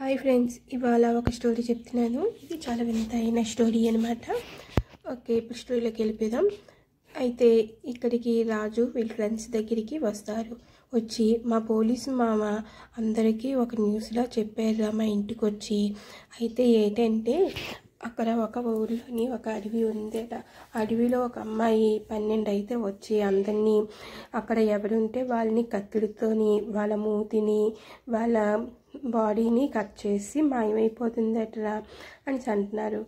Hi friends, ఇవాళ ఒక story చెప్తున్నాను. ఇది చాలా వింతైన స్టోరీ అనమాట. ఓకే, ఇప్పుడు స్టోరీలోకి వెళ్ళిపోదాం. అయితే ఇక్కడికి రాజు వీళ్ళ ఫ్రెండ్స్ దగ్గరికి వస్తారు. వచ్చి మా పోలీసు మామ అందరికీ ఒక న్యూస్లా చెప్పారు మా ఇంటికి వచ్చి. అయితే ఏంటంటే అక్కడ ఒక ఊరిలోని ఒక అడవి ఉందట. అడవిలో ఒక అమ్మాయి 12 అయితే వచ్చి అందరినీ అక్కడ ఎవరుంటే వాళ్ళని కత్తిడితోని వాళ్ళ మూతిని వాళ్ళ బాడీని కట్ చేసి మాయమైపోతుందటరా అని అంటున్నారు.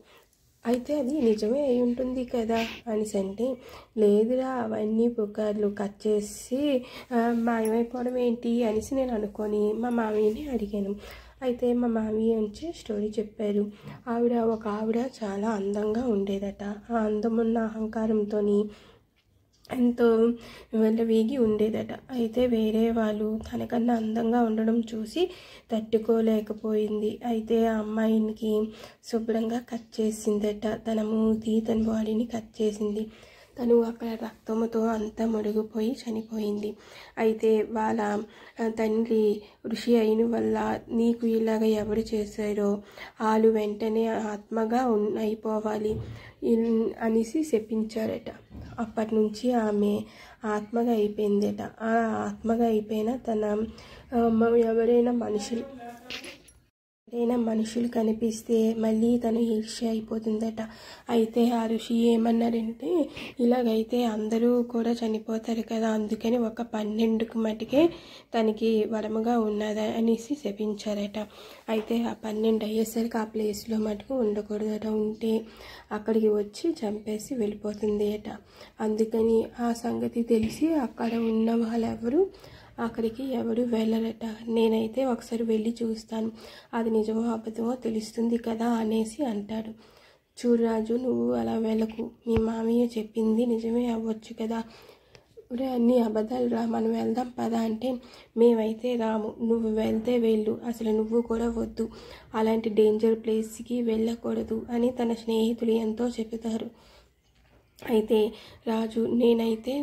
అయితే అది నిజమే అయి ఉంటుంది కదా అనేసి అంటే, లేదురా అవన్నీ పుకార్లు, కట్ చేసి మాయమైపోవడం ఏంటి అనేసి నేను అనుకొని మా మామయ్యని అడిగాను. అయితే మా మామయ్య నుంచి స్టోరీ చెప్పారు. ఒక ఆవిడ చాలా అందంగా ఉండేదట. ఆ అందమున్న అహంకారంతో ఎంతో వీగి ఉండేదట. అయితే వేరే వాళ్ళు తనకన్నా అందంగా ఉండడం చూసి తట్టుకోలేకపోయింది. అయితే ఆ అమ్మాయికి శుభ్రంగా కట్ చేసిందట. తన మూతి తన బాడీని కట్ చేసింది. తను అక్కడ రక్తంతో అంతా మురిగిపోయి చనిపోయింది. అయితే వాళ్ళ తండ్రి ఋషి అయిన వల్ల నీకు ఇలాగ ఎవరు చేశారో వాళ్ళు వెంటనే ఆత్మగా అయిపోవాలి అనేసి చెప్పించారట. అప్పటి నుంచి ఆమె ఆత్మగా అయిపోయిందట. ఆ ఆత్మగా అయిపోయిన తన ఎవరైనా మనుషులు కనిపిస్తే మళ్ళీ తను ఈర్ష్య అయిపోతుందట. అయితే ఆ ఋషి ఏమన్నారంటే, ఇలాగైతే అందరూ కూడా చనిపోతారు కదా, అందుకని ఒక 12కి మటుకే తనకి వరముగా ఉన్నదా అనేసి శపించారట. అయితే ఆ 12 అయ్యేసరికి ఆ ప్లేస్లో మటుకు ఉండకూడదట. ఉంటే అక్కడికి వచ్చి చంపేసి వెళ్ళిపోతుంది అట. అందుకని ఆ సంగతి తెలిసి అక్కడ ఉన్న వాళ్ళెవరు అక్కడికి ఎవరు వెళ్ళరట. నేనైతే ఒకసారి వెళ్ళి చూస్తాను, అది నిజమో అబద్ధమో తెలుస్తుంది కదా అనేసి అంటాడు. చూడు రాజు, నువ్వు అలా వెళ్ళకు, మీ మామయ్య చెప్పింది నిజమే అవ్వచ్చు కదా. అన్ని అబద్ధాలు రా, మనం వెళ్దాం పదా అంటే, మేమైతే రాము, నువ్వు వెళ్తే వెళ్ళు, అసలు నువ్వు కూడా వద్దు, అలాంటి డేంజర్ ప్లేస్కి వెళ్ళకూడదు అని తన స్నేహితులు ఎంతో చెబుతారు. అయితే రాజు, నేనైతే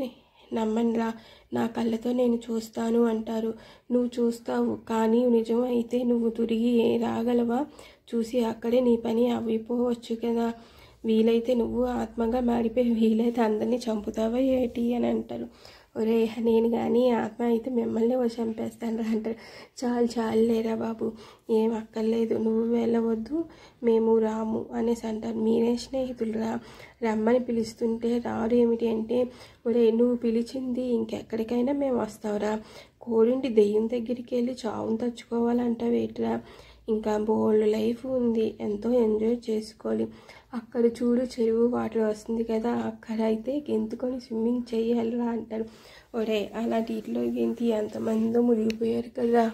నమ్మనురా, నా కళ్ళతో నేను చూస్తాను అంటారు. నువ్వు చూస్తావు, కానీ నిజం అయితే నువ్వు తిరిగి రాగలవా? చూసి అక్కడే నీ పని అయిపోవచ్చు కదా. వీలైతే నువ్వు ఆత్మగా మారిపోయి వీలైతే అందరినీ చంపుతావా ఏంటి అని అంటారు. ఒరే, నేను కానీ ఆత్మ అయితే మిమ్మల్ని చంపేస్తాను రా అంటారు. చాలు లేరా బాబు, ఏం అక్కర్లేదు, నువ్వు వెళ్ళవద్దు, మేము రాము అనేసి అంటారు. మీరే స్నేహితులురా, రమ్మని పిలుస్తుంటే రారు ఏమిటి అంటే, ఒరే నువ్వు పిలిచింది ఇంకెక్కడికైనా మేము వస్తావురా, కోడింటి దెయ్యం దగ్గరికి వెళ్ళి చావును తెచ్చుకోవాలంటావేట్రా, ఇంకా బోల్డ్ లైఫ్ ఉంది, ఎంతో ఎంజాయ్ చేసుకోవాలి. అక్కడ చూడు చెరువు వాటర్ వస్తుంది కదా, అక్కడ అయితే గెంతుకొని స్విమ్మింగ్ చేయాలిరా అంటారు. ఒరే, అలాంటి ఇట్లో గెంతి ఎంతమందో మునిగిపోయారు కదా,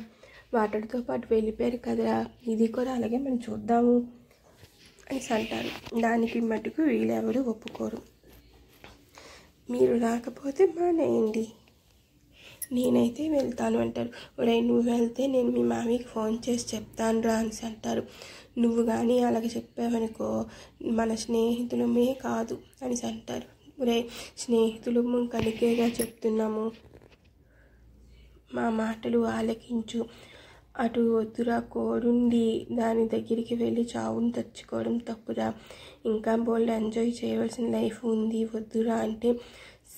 వాటర్తో పాటు వెళ్ళిపోయారు కదరా, ఇది కూడా అలాగే మనం చూద్దాము అని అంటారు. దానికి మటుకు వీళ్ళెవరు ఒప్పుకోరు. మీరు రాకపోతే మానేయండి, నేనైతే వెళ్తాను అంటారు. ఒరే, నువ్వు వెళ్తే నేను మీ మామయ్యకి ఫోన్ చేసి చెప్తాను రా అని అంటారు. నువ్వు కానీ అలాగే చెప్పావనుకో మన స్నేహితులమే కాదు అని అంటారు. ఒరే, స్నేహితులు కనుకేగా చెప్తున్నాము, మా మాటలు ఆలకించు, అటు వద్దురా, కోడుండి దాని దగ్గరికి వెళ్ళి చావును తెచ్చుకోవడం తప్పురా, ఇంకా బోల్డ్ ఎంజాయ్ చేయవలసిన లైఫ్ ఉంది, వద్దురా అంటే,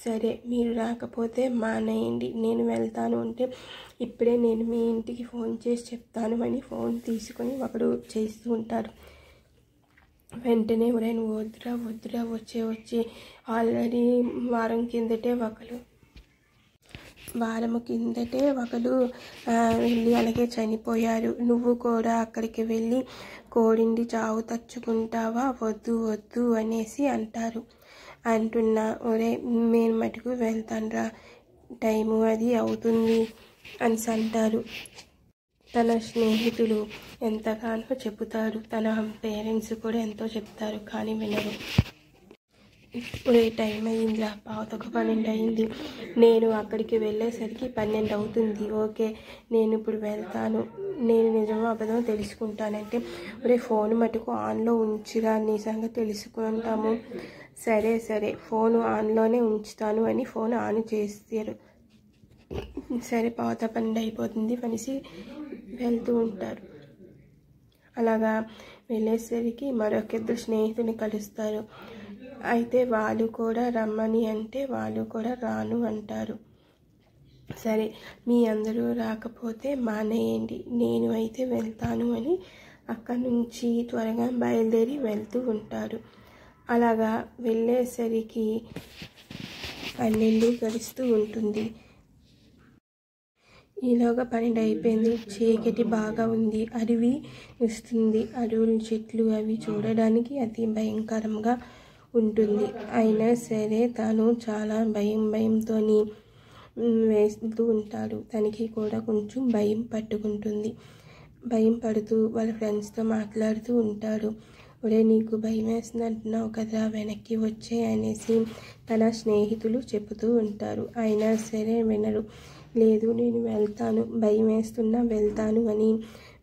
సరే మీరు రాకపోతే మానేయండి, నేను వెళ్తాను అంటే, ఇప్పుడే నేను మీ ఇంటికి ఫోన్ చేసి చెప్తాను అని ఫోన్ తీసుకొని ఒకడు చేస్తూ ఉంటారు. వెంటనే ఒరే నువ్వు వద్దురా వచ్చే ఆల్రెడీ వారం కిందటే ఒకరు వెళ్ళి అలాగే చనిపోయారు, నువ్వు కూడా అక్కడికి వెళ్ళి కోడిండి చావు తెచ్చుకుంటావా, వద్దు అనేసి అంటారు. అంటున్నా, ఒరే నేను మటుకు వెళ్తానురా, టైము అది అవుతుంది అని అంటారు. తన స్నేహితులు ఎంతగానో చెబుతారు, తన పేరెంట్స్ కూడా ఎంతో చెప్తారు, కానీ వినరు. ఇప్పుడే టైం అయ్యిందిరా, 11:12 అయింది, నేను అక్కడికి వెళ్ళేసరికి 12 అవుతుంది. ఓకే, నేను ఇప్పుడు వెళ్తాను, నేను నిజమో అబద్ధమో తెలుసుకుంటానంటే, ఒరే ఫోన్ మటుకు ఆన్లో ఉంచిరా, నీ సంగతి తెలుసుకుంటాము. సరే ఫోన్ ఆన్లోనే ఉంచుతాను అని ఫోన్ ఆన్ చేస్తారు. సరే 11:12 అయిపోతుంది అనేసి వెళ్తూ ఉంటారు. అలాగా వెళ్ళేసరికి మరొక ఇద్దరు స్నేహితుని కలుస్తారు. అయితే వాళ్ళు కూడా రమ్మని అంటే వాళ్ళు కూడా రాను అంటారు. సరే, మీ అందరూ రాకపోతే మానేయండి, నేను అయితే వెళ్తాను అని అక్కడి నుంచి త్వరగా బయలుదేరి వెళ్తూ ఉంటారు. అలాగా వెళ్ళేసరికి 12 గడుస్తూ ఉంటుంది. ఈలోగా 12 అయిపోయింది. చీకటి బాగా ఉంది. అడవి వస్తుంది. అడవులు చెట్లు అవి చూడడానికి అతి భయంకరంగా ఉంటుంది. అయినా సరే తను చాలా భయంతో వేస్తూ ఉంటాడు. తనకి కూడా కొంచెం భయం పట్టుకుంటుంది. భయం పడుతూ వాళ్ళ ఫ్రెండ్స్తో మాట్లాడుతూ ఉంటాడు. ఒరే, నీకు భయం వేస్తుంది అంటున్నావు కదరా, వెనక్కి వచ్చే అనేసి తన స్నేహితులు చెబుతూ ఉంటారు. అయినా సరే వినరు. లేదు, నేను వెళ్తాను, భయం వేస్తున్నా వెళ్తాను అని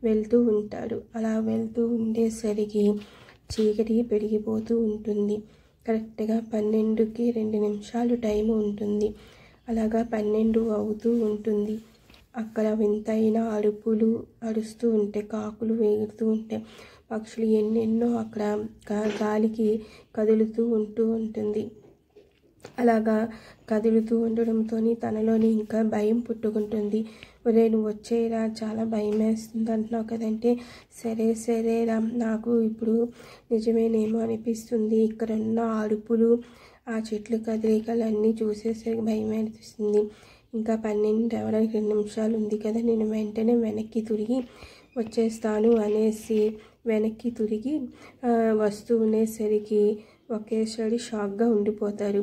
వెళ్తూ ఉంటాడు. అలా వెళ్తూ ఉండేసరికి చీకటి పెరిగిపోతూ ఉంటుంది. కరెక్ట్గా 12కి 2 నిమిషాలు టైం ఉంటుంది. అలాగా 12 అవుతూ ఉంటుంది. అక్కడ వింతైన అరుపులు అరుస్తూ ఉంటే, కాకులు వేగుతూ ఉంటే, పక్షులు ఎన్నెన్నో అక్కడ గాలికి కదులుతూ ఉంటుంది. అలాగా కదులుతూ ఉండడంతో తనలోని ఇంకా భయం పుట్టుకుంటుంది. ఒరే, నువ్వు వచ్చేరా, చాలా భయం వేస్తుంది అంటున్నావు కదంటే, సరే రా, నాకు ఇప్పుడు నిజమేనేమో అనిపిస్తుంది. ఇక్కడ ఉన్న అరుపులు, ఆ చెట్లు కదలికలన్నీ చూసేసరికి భయం అనిపిస్తుంది. ఇంకా 12 అవ్వడానికి 2 నిమిషాలు ఉంది కదా, నేను వెంటనే వెనక్కి తిరిగి వచ్చేస్తాను అనేసి వెనక్కి తిరిగి వస్తూ ఉండేసరికి ఒకేసారి షాక్గా ఉండిపోతారు.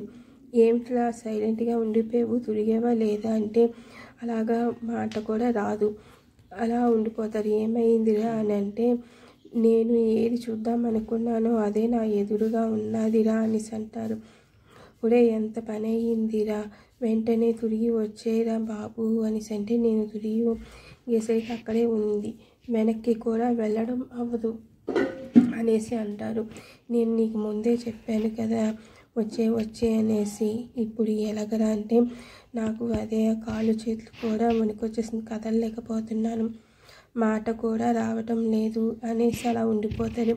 ఏమిట్లా సైలెంట్గా ఉండిపోయావు, తిరిగేవా లేదా అంటే అలాగా మాట కూడా రాదు. అలా ఉండిపోతారు. ఏమైందిరా అని అంటే, నేను ఏది చూద్దాం అనుకున్నానో అదే నా ఎదురుగా ఉన్నదిరా అనేసి అంటారు. ఒరే, ఎంత పని అయ్యిందిరా, వెంటనే తిరిగి వచ్చేరా బాబు అనేసి అంటే, నేను తిరిగి గేసరికి అక్కడే ఉంది, వెనక్కి కూడా వెళ్ళడం అవ్వదు అనేసి అంటారు. నేను నీకు ముందే చెప్పాను కదా వచ్చే అనేసి, ఇప్పుడు ఎలాగరా అంటే, నాకు అదే కాళ్ళు చేతులు కూడా వణికొచ్చేసింది, కదలలేకపోతున్నాను, మాట కూడా రావటం లేదు అనేసి అలా ఉండిపోతారు.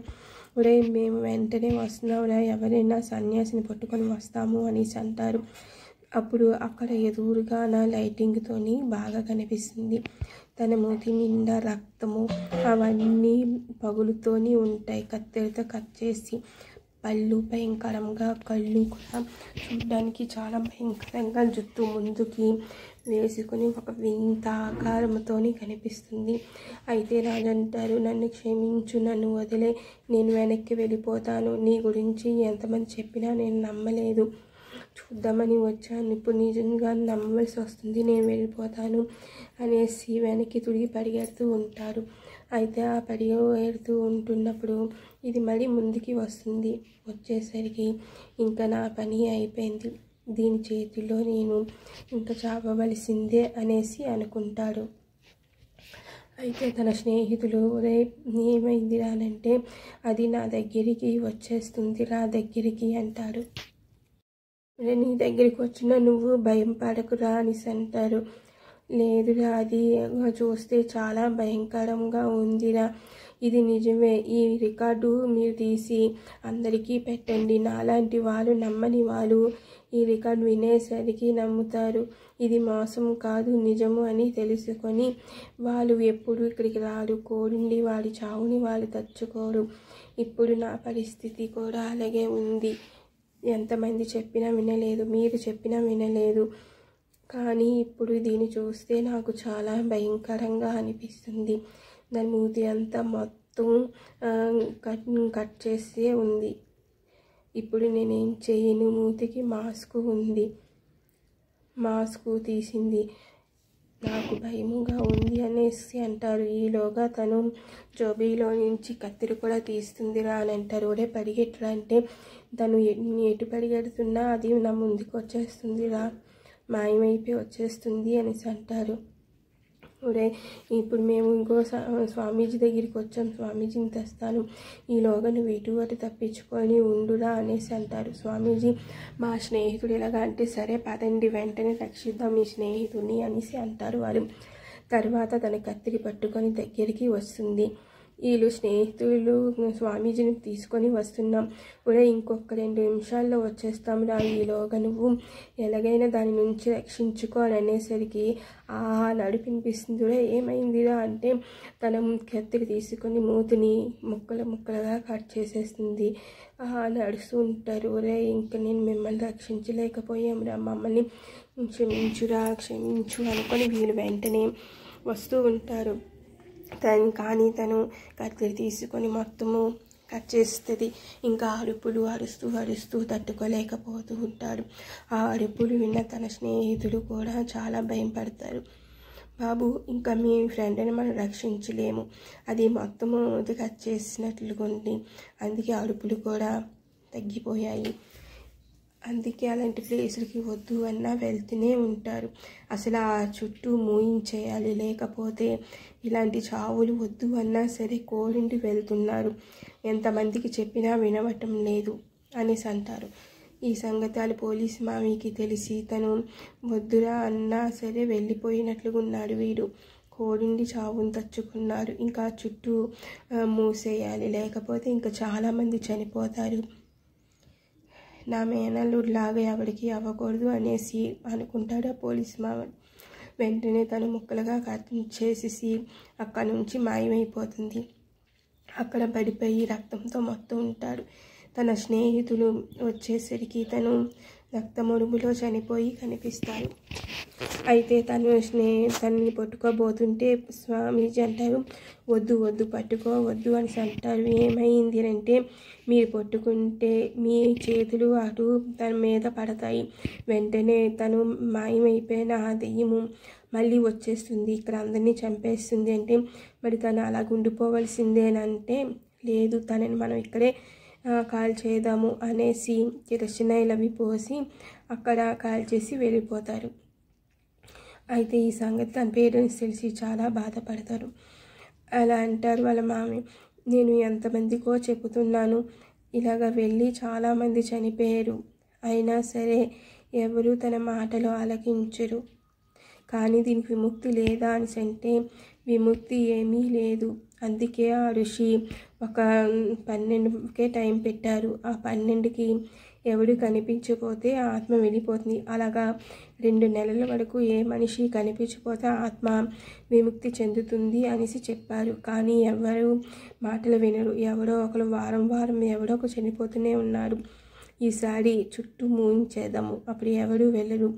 ఒరే, మేము వెంటనే వస్తున్నావురా, ఎవరైనా సన్యాసిని పట్టుకొని వస్తాము అనేసి అంటారు. అప్పుడు అక్కడ ఎదురుగా నా లైటింగ్తోని బాగా కనిపిస్తుంది. తన మూతి నిండా రక్తము అవన్నీ పగులుతోని ఉంటాయి. కత్తెరతో కట్ చేసి పళ్ళు భయంకరంగా, కళ్ళు కూడా చూడడానికి చాలా భయంకరంగా, జుట్టు ముందుకి వేసుకుని ఒక వింత ఆకారంతో కనిపిస్తుంది. అయితే రాజంటారు, నన్ను క్షమించు, నన్ను వదిలే, నేను వెనక్కి వెళ్ళిపోతాను, నీ గురించి ఎంతమంది చెప్పినా నేను నమ్మలేదు, చూద్దామని వచ్చాను, ఇప్పుడు నిజంగా నమ్మవలసి వస్తుంది, నేను వెళ్ళిపోతాను అనేసి వెనక్కి తిరిగి పరిగెడుతూ ఉంటారు. అయితే ఆ పరిగెడుతూ ఉంటున్నప్పుడు ఇది మళ్ళీ ముందుకి వస్తుంది. వచ్చేసరికి ఇంకా నా పని అయిపోయింది, దీని చేతిలో నేను ఇంకా చావవలసిందే అనేసి అనుకుంటాడు. అయితే తన స్నేహితులు, రే ఏమైంది రానంటే, అది నా దగ్గరికి వచ్చేస్తుంది, నా దగ్గరికి అంటాడు. నీ దగ్గరికి వచ్చిన నువ్వు భయం పడకురా అనేసి అంటారు. లేదురా, అది చూస్తే చాలా భయంకరంగా ఉందిరా, ఇది నిజమే, ఈ రికార్డు మీరు తీసి అందరికీ పెట్టండి, నాలాంటి వాళ్ళు నమ్మని వాళ్ళు ఈ రికార్డు వినేసరికి నమ్ముతారు, ఇది మోసం కాదు నిజము అని తెలుసుకొని వాళ్ళు ఎప్పుడు ఇక్కడికి రారు, కోడిండి వాడి చావుని వాళ్ళు తెచ్చుకోరు. ఇప్పుడు నా పరిస్థితి కూడా అలాగే ఉంది, ఎంతమంది చెప్పినా వినలేదు, మీరు చెప్పినా వినలేదు, కానీ ఇప్పుడు దీన్ని చూస్తే నాకు చాలా భయంకరంగా అనిపిస్తుంది. దాని మూతి అంతా మొత్తం కట్ చేసే ఉంది. ఇప్పుడు నేనేం చేయను, మూతికి మాస్క్ ఉంది, మాస్క్ తీసింది, నాకు భయముగా ఉంది అనేసి అంటారు. ఈలోగా తను జోబీలో నుంచి కత్తిరి కూడా తీస్తుందిరా అని అంటారు. ఒరే పరిగెట్టురా అంటే, తను ఎటు పరిగెడుతున్నా అది నా ముందుకు వచ్చేస్తుందిరా, మాయమైపోయి వచ్చేస్తుంది అనేసి అంటారు. ఒరే, ఇప్పుడు మేము ఇంకో స్వామీజీ దగ్గరికి వచ్చాం, స్వామీజీని తెస్తాను, ఈలోగా నువ్వు ఇటు అటు తప్పించుకొని ఉండురా అనేసి అంటారు. స్వామీజీ, మా స్నేహితుడు ఎలాగా అంటే, సరే పదండి వెంటనే రక్షిద్దాం మీ స్నేహితుడిని అనేసి అంటారు వారు. తర్వాత తన కత్తిరి పట్టుకొని దగ్గరికి వస్తుంది. వీళ్ళు స్నేహితులు స్వామీజీని తీసుకొని వస్తున్నాం, ఒరే ఇంకొక 2 నిమిషాల్లో వచ్చేస్తాం రా, ఈలోగా నువ్వు ఎలాగైనా దాని నుంచి రక్షించుకో అని అనేసరికి నడిపినిపిస్తుంది. ఏమైందిరా అంటే తన కత్తిని తీసుకొని మూతిని ముక్కలుగా కట్ చేసేస్తుంది. నడుస్తూ ఉంటారు. ఒరే ఇంక నేను మిమ్మల్ని రక్షించలేకపోయాం రా, మమ్మల్ని క్షమించు అనుకొని వీళ్ళు వెంటనే వస్తూ ఉంటారు. కానీ తను కత్తిరి తీసుకొని మొత్తము కట్ చేస్తుంది. ఇంకా అరుస్తూ తట్టుకోలేకపోతూ ఉంటాడు. ఆ అరుపులు విన్న తన స్నేహితులు కూడా చాలా భయం పడతారు. బాబు ఇంకా మీ ఫ్రెండ్ని మనం రక్షించలేము, అది మొత్తము కట్ చేసినట్లుగా ఉంది, అందుకే అరుపులు కూడా తగ్గిపోయాయి. అందుకే అలాంటి ప్లేసులకి వద్దు అన్నా వెళ్తూనే ఉంటారు. అసలు ఆ చుట్టూ మూయించేయాలి, లేకపోతే ఇలాంటి చావులు వద్దు అన్నా సరే కోరింటి వెళ్తున్నారు, ఎంతమందికి చెప్పినా వినవటం లేదు అనేసి అంటారు. ఈ సంగతాలు పోలీసు మామికి తెలిసి తను వద్దురా అన్నా సరే వెళ్ళిపోయినట్లుగా ఉన్నాడు. వీడు కోడిండి చావును తచ్చుకున్నారు. ఇంకా చుట్టూ మూసేయాలి, లేకపోతే ఇంకా చాలామంది చనిపోతారు, నా మేనల్లుడిలాగా ఎవరికి అవ్వకూడదు అనేసి అనుకుంటాడు ఆ పోలీసు మామ. వెంటనే తను ముక్కలుగా కట్ చేసేసి అక్కడ నుంచి మాయమైపోతుంది. అక్కడ పడిపోయి రక్తంతో మొత్తం ఉంటాడు. తన స్నేహితులు వచ్చేసరికి తను రక్తమొడుగులో చనిపోయి కనిపిస్తాడు. అయితే తనని పట్టుకోబోతుంటే స్వామీజీ అంటారు, వద్దు పట్టుకోవద్దు అని అంటారు. ఏమైంది అంటే మీరు పట్టుకుంటే మీ చేతులు అటు తన మీద పడతాయి, వెంటనే తను మాయమైపోయిన ఆ దెయ్యము మళ్ళీ వచ్చేస్తుంది, ఇక్కడ అందరినీ చంపేస్తుంది అంటే మరి తను అలా ఉండిపోవలసిందేనంటే లేదు, తనని మనం ఇక్కడే కాల్ చేద్దాము అనేసి కిరసనాయిలు అవి పోసి అక్కడ కాల్ చేసి వెళ్ళిపోతారు. అయితే ఈ సంగతి తన పేరెంట్స్ తెలిసి చాలా బాధపడతారు. అలా అంటారు వాళ్ళ మామి, నేను ఎంతమందికో చెబుతున్నాను, ఇలాగ వెళ్ళి చాలామంది చనిపోయారు, అయినా సరే ఎవరు తన మాటలు ఆలకించరు, కానీ దీనికి విముక్తి లేదా అని అంటే విముక్తి ఏమీ లేదు. అందుకే ఆ ఋషి ఒక 12కే టైం పెట్టారు. ఆ 12కి ఎవడు కనిపించకపోతే ఆత్మ వెళ్ళిపోతుంది. అలాగా 2 నెలల వరకు ఏ మనిషి కనిపించకపోతే ఆత్మ విముక్తి చెందుతుంది అనేసి చెప్పారు. కానీ ఎవరు మాటలు వినరు. ఎవడో ఒకరు వారం ఎవడో ఒక చనిపోతూనే ఉన్నారు. ఈసారి చుట్టూ మూయించేద్దాము, అప్పుడు ఎవరు వెళ్ళరు,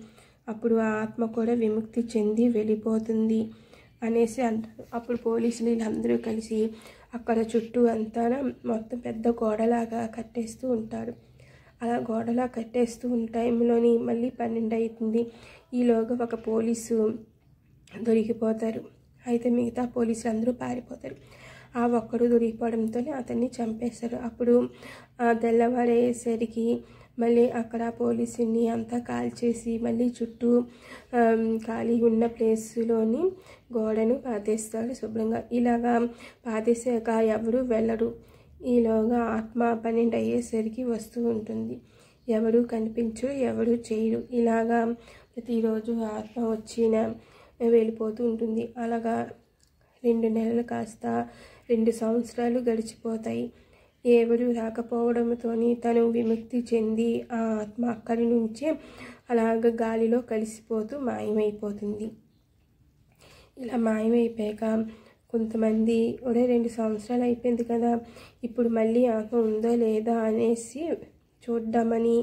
అప్పుడు ఆ ఆత్మ కూడా విముక్తి చెంది వెళ్ళిపోతుంది అనేసి అంటారు. అప్పుడు పోలీసులు వీళ్ళందరూ కలిసి అక్కడ చుట్టూ అంతా మొత్తం పెద్ద గోడలాగా కట్టేస్తూ ఉంటారు. అలా గోడలా కట్టేస్తూ ఉన్న టైంలోని మళ్ళీ 12 అవుతుంది. ఈలోగా ఒక పోలీసు దొరికిపోతారు. అయితే మిగతా పోలీసులు అందరూ పారిపోతారు. ఆ ఒక్కడు దొరికిపోవడంతోనే అతన్ని చంపేస్తారు. అప్పుడు తెల్లవారేసరికి మళ్ళీ అక్కడ పోలీసుని అంతా కాల్ చేసి మళ్ళీ చుట్టూ ఖాళీ ఉన్న ప్లేస్లోని గోడను పాతేస్తాడు శుభ్రంగా. ఇలాగా పాతేసాక ఎవరు వెళ్ళరు. ఈలోగా ఆత్మ 12 అయ్యేసరికి వస్తూ ఉంటుంది. ఎవరు కనిపించరు, ఎవరు చేయరు. ఇలాగా ప్రతిరోజు ఆత్మ వచ్చిన వెళ్ళిపోతూ ఉంటుంది. అలాగా 2 నెలలు కాస్త 2 సంవత్సరాలు గడిచిపోతాయి. ఎవరు రాకపోవడంతో తను విముక్తి చెంది ఆ ఆత్మ అక్కడి నుంచే అలాగ గాలిలో కలిసిపోతూ మాయమైపోతుంది. ఇలా మాయమైపోయాక కొంతమంది 2 సంవత్సరాలు అయిపోయింది కదా, ఇప్పుడు మళ్ళీ ఆత్మ ఉందో లేదా అనేసి చూద్దామని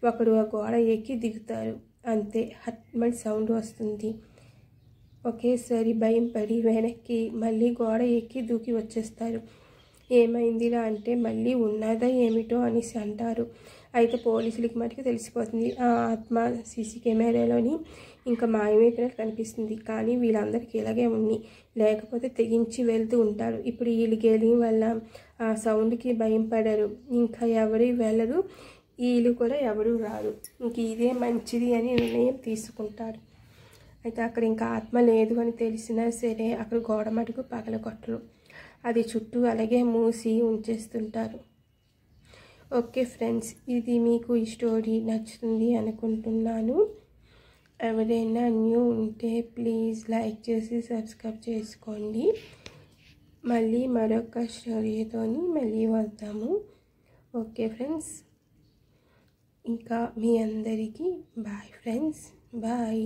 ఒకడు ఆ గోడ ఎక్కి దిగుతారు. అంతే, హట్మని సౌండ్ వస్తుంది. ఒకేసారి భయం పడి వెనక్కి మళ్ళీ గోడ ఎక్కి దూకి వచ్చేస్తారు. ఏమైందిరా అంటే మళ్ళీ ఉన్నదా ఏమిటో అనేసి అంటారు. అయితే పోలీసులకి మటుకు తెలిసిపోతుంది. ఆ ఆత్మ సీసీ కెమెరాలోని ఇంకా మాయమైపోయినట్టు కనిపిస్తుంది. కానీ వీళ్ళందరికీ ఇలాగే ఉంది, లేకపోతే తెగించి వెళ్తూ ఉంటారు. ఇప్పుడు వీళ్ళు గేలింగ్ వల్ల ఆ సౌండ్కి భయం పడరు, ఇంకా ఎవరు వెళ్ళరు, వీళ్ళు కూడా ఎవరు రారు. ఇంక ఇదే మంచిది అని నిర్ణయం తీసుకుంటారు. అయితే అక్కడ ఇంకా ఆత్మ లేదు అని తెలిసినా సరే అక్కడ గోడ మటుకు పగలగొట్టరు, అది చుట్టూ అలాగే మూసి ఉంచేస్తుంటారు. ఓకే ఫ్రెండ్స్, ఇది మీకు ఈ స్టోరీ నచ్చుతుంది అనుకుంటున్నాను. ఎవరైనా న్యూ ఉంటే ప్లీజ్ లైక్ చేసి సబ్స్క్రైబ్ చేసుకోండి. మళ్ళీ మరొక స్టోరీతోని మళ్ళీ వద్దాము. ఓకే ఫ్రెండ్స్, ఇంకా మీ అందరికీ బాయ్ ఫ్రెండ్స్, బాయ్.